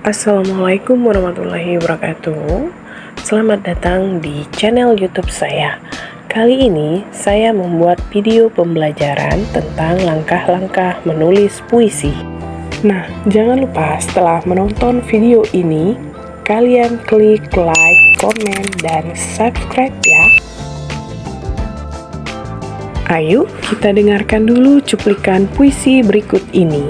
Assalamualaikum warahmatullahi wabarakatuh. Selamat datang di channel YouTube saya. Kali ini saya membuat video pembelajaran tentang langkah-langkah menulis puisi. Nah, jangan lupa setelah menonton video ini, kalian klik like, komen, dan subscribe ya. Ayo kita dengarkan dulu cuplikan puisi berikut ini.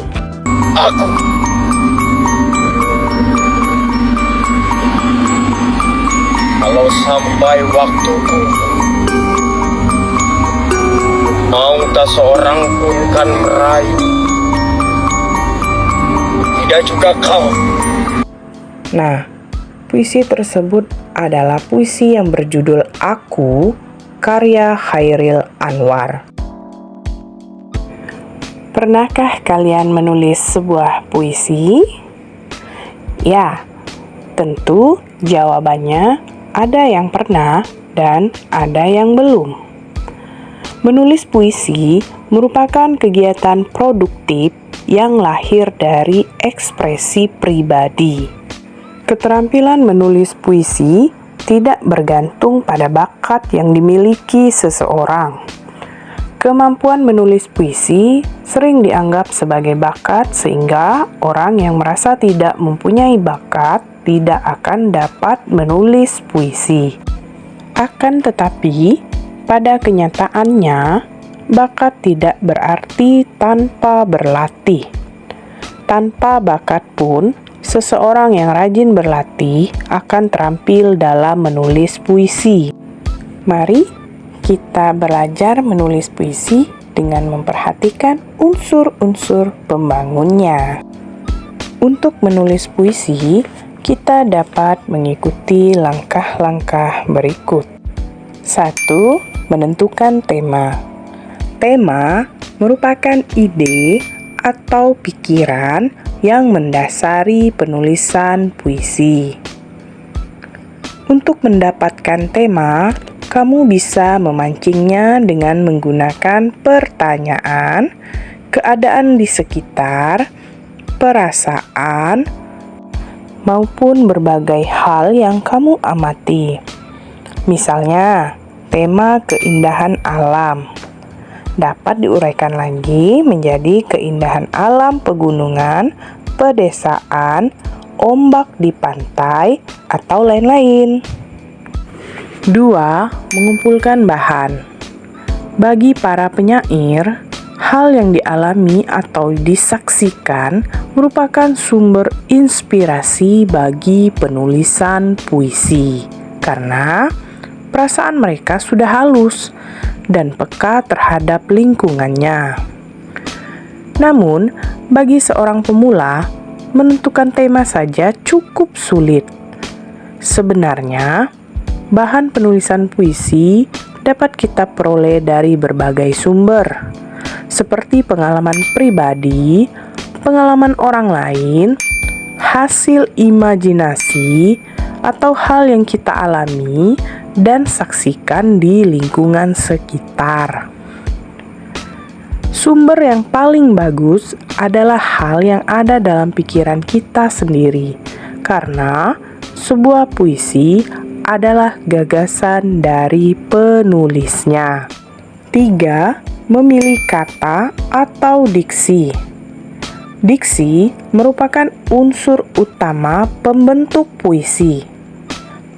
Kalau sampai waktuku, mau tak seorang pun kan merayu, tidak juga kau. Nah, puisi tersebut adalah puisi yang berjudul Aku, karya Chairil Anwar. Pernahkah kalian menulis sebuah puisi? Ya, tentu jawabannya ada yang pernah dan ada yang belum. Menulis puisi merupakan kegiatan produktif yang lahir dari ekspresi pribadi. Keterampilan menulis puisi tidak bergantung pada bakat yang dimiliki seseorang. Kemampuan menulis puisi sering dianggap sebagai bakat sehingga orang yang merasa tidak mempunyai bakat tidak akan dapat menulis puisi. Akan tetapi, pada kenyataannya, bakat tidak berarti tanpa berlatih. Tanpa bakat pun, seseorang yang rajin berlatih akan terampil dalam menulis puisi. Mari kita belajar menulis puisi dengan memperhatikan unsur-unsur pembangunnya. Untuk menulis puisi, kita dapat mengikuti langkah-langkah berikut. 1. Menentukan tema. Tema merupakan ide atau pikiran yang mendasari penulisan puisi. Untuk mendapatkan tema, kamu bisa memancingnya dengan menggunakan pertanyaan, keadaan di sekitar, perasaan, maupun berbagai hal yang kamu amati. Misalnya, tema keindahan alam dapat diuraikan lagi menjadi keindahan alam pegunungan, pedesaan, ombak di pantai, atau lain-lain. 2. Mengumpulkan bahan. Bagi para penyair, hal yang dialami atau disaksikan merupakan sumber inspirasi bagi penulisan puisi, karena perasaan mereka sudah halus dan peka terhadap lingkungannya. Namun, bagi seorang pemula, menentukan tema saja cukup sulit. Sebenarnya, bahan penulisan puisi dapat kita peroleh dari berbagai sumber, seperti pengalaman pribadi, pengalaman orang lain, hasil imajinasi, atau hal yang kita alami dan saksikan di lingkungan sekitar. Sumber yang paling bagus adalah hal yang ada dalam pikiran kita sendiri, karena sebuah puisi adalah gagasan dari penulisnya. 3. Memilih kata atau diksi. Diksi merupakan unsur utama pembentuk puisi.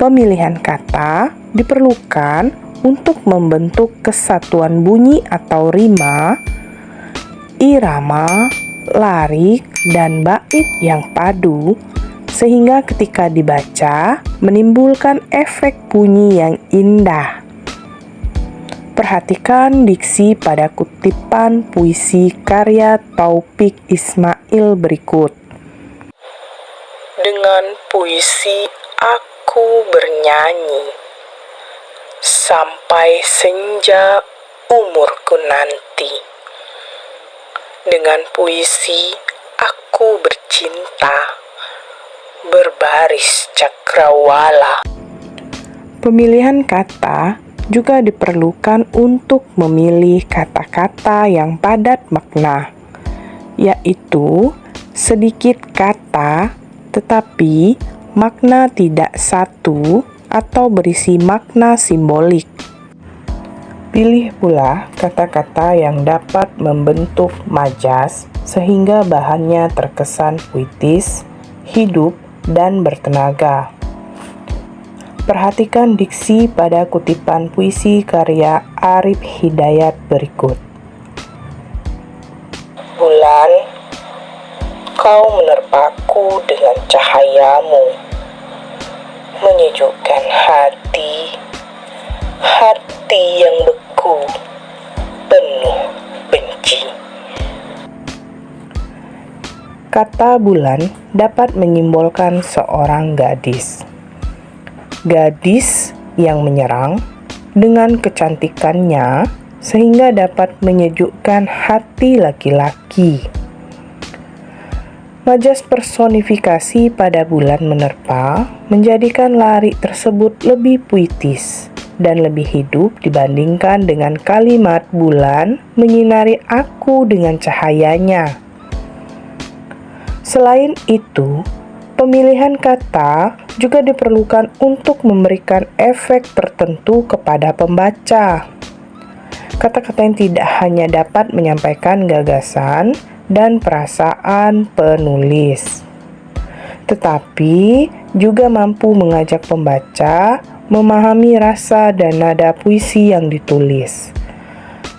Pemilihan kata diperlukan untuk membentuk kesatuan bunyi atau rima, irama, larik, dan bait yang padu, sehingga ketika dibaca menimbulkan efek bunyi yang indah. Perhatikan diksi pada kutipan puisi karya Taufik Ismail berikut. Dengan puisi aku bernyanyi, sampai senja umurku nanti. Dengan puisi aku bercinta, berbaris cakrawala. Pemilihan kata juga diperlukan untuk memilih kata-kata yang padat makna, yaitu sedikit kata tetapi makna tidak satu atau berisi makna simbolik. Pilih pula kata-kata yang dapat membentuk majas sehingga bahannya terkesan puitis, hidup, dan bertenaga. Perhatikan diksi pada kutipan puisi karya Arif Hidayat berikut. Bulan, kau menerpaku dengan cahayamu, menyejukkan hati yang beku, penuh benci. Kata bulan dapat menyimbolkan seorang gadis. Gadis yang menyerang dengan kecantikannya sehingga dapat menyejukkan hati laki-laki. Majas personifikasi pada bulan menerpa menjadikan larik tersebut lebih puitis dan lebih hidup dibandingkan dengan kalimat bulan menyinari aku dengan cahayanya. Selain itu, pemilihan kata juga diperlukan untuk memberikan efek tertentu kepada pembaca. Kata-kata yang tidak hanya dapat menyampaikan gagasan dan perasaan penulis, tetapi juga mampu mengajak pembaca memahami rasa dan nada puisi yang ditulis.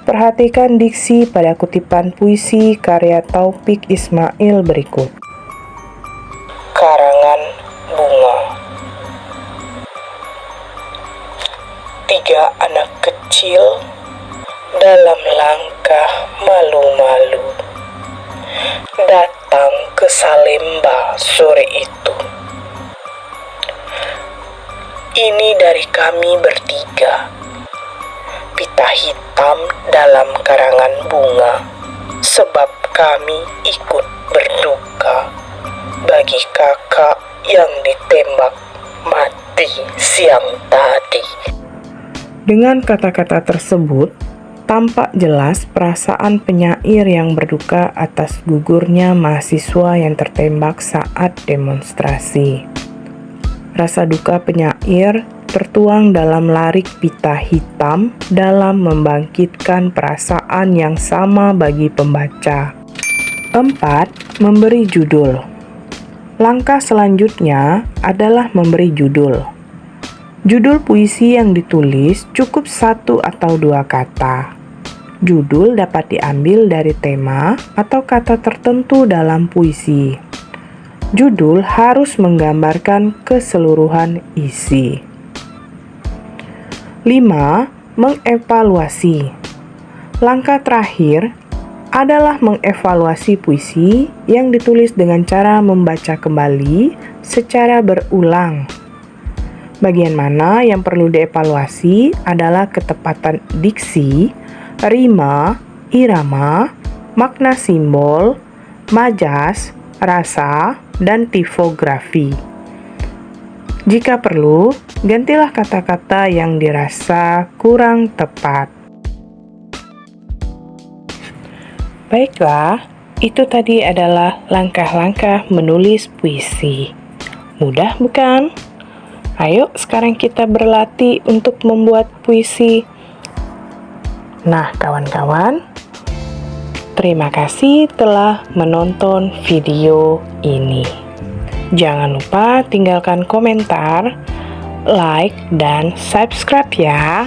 Perhatikan diksi pada kutipan puisi karya Taufik Ismail berikut. Karangan bunga. 3 anak kecil dalam langkah malu-malu datang ke Salemba sore itu. Ini dari kami bertiga, pita hitam dalam karangan bunga, sebab kami ikut berduka bagi kakak yang ditembak mati siang tadi. Dengan kata-kata tersebut, tampak jelas perasaan penyair yang berduka atas gugurnya mahasiswa yang tertembak saat demonstrasi. Rasa duka penyair tertuang dalam larik pita hitam dalam membangkitkan perasaan yang sama bagi pembaca. 4. Memberi judul. Langkah selanjutnya adalah memberi judul. Judul puisi yang ditulis cukup 1 atau 2 kata. Judul dapat diambil dari tema atau kata tertentu dalam puisi. Judul harus menggambarkan keseluruhan isi. 5. Mengevaluasi. Langkah terakhir adalah mengevaluasi puisi yang ditulis dengan cara membaca kembali secara berulang. Bagian mana yang perlu dievaluasi adalah ketepatan diksi, rima, irama, makna simbol, majas, rasa, dan tipografi. Jika perlu, gantilah kata-kata yang dirasa kurang tepat. Baiklah, itu tadi adalah langkah-langkah menulis puisi. Mudah bukan? Ayo sekarang kita berlatih untuk membuat puisi. Nah, kawan-kawan, terima kasih telah menonton video ini. Jangan lupa tinggalkan komentar, like, dan subscribe ya.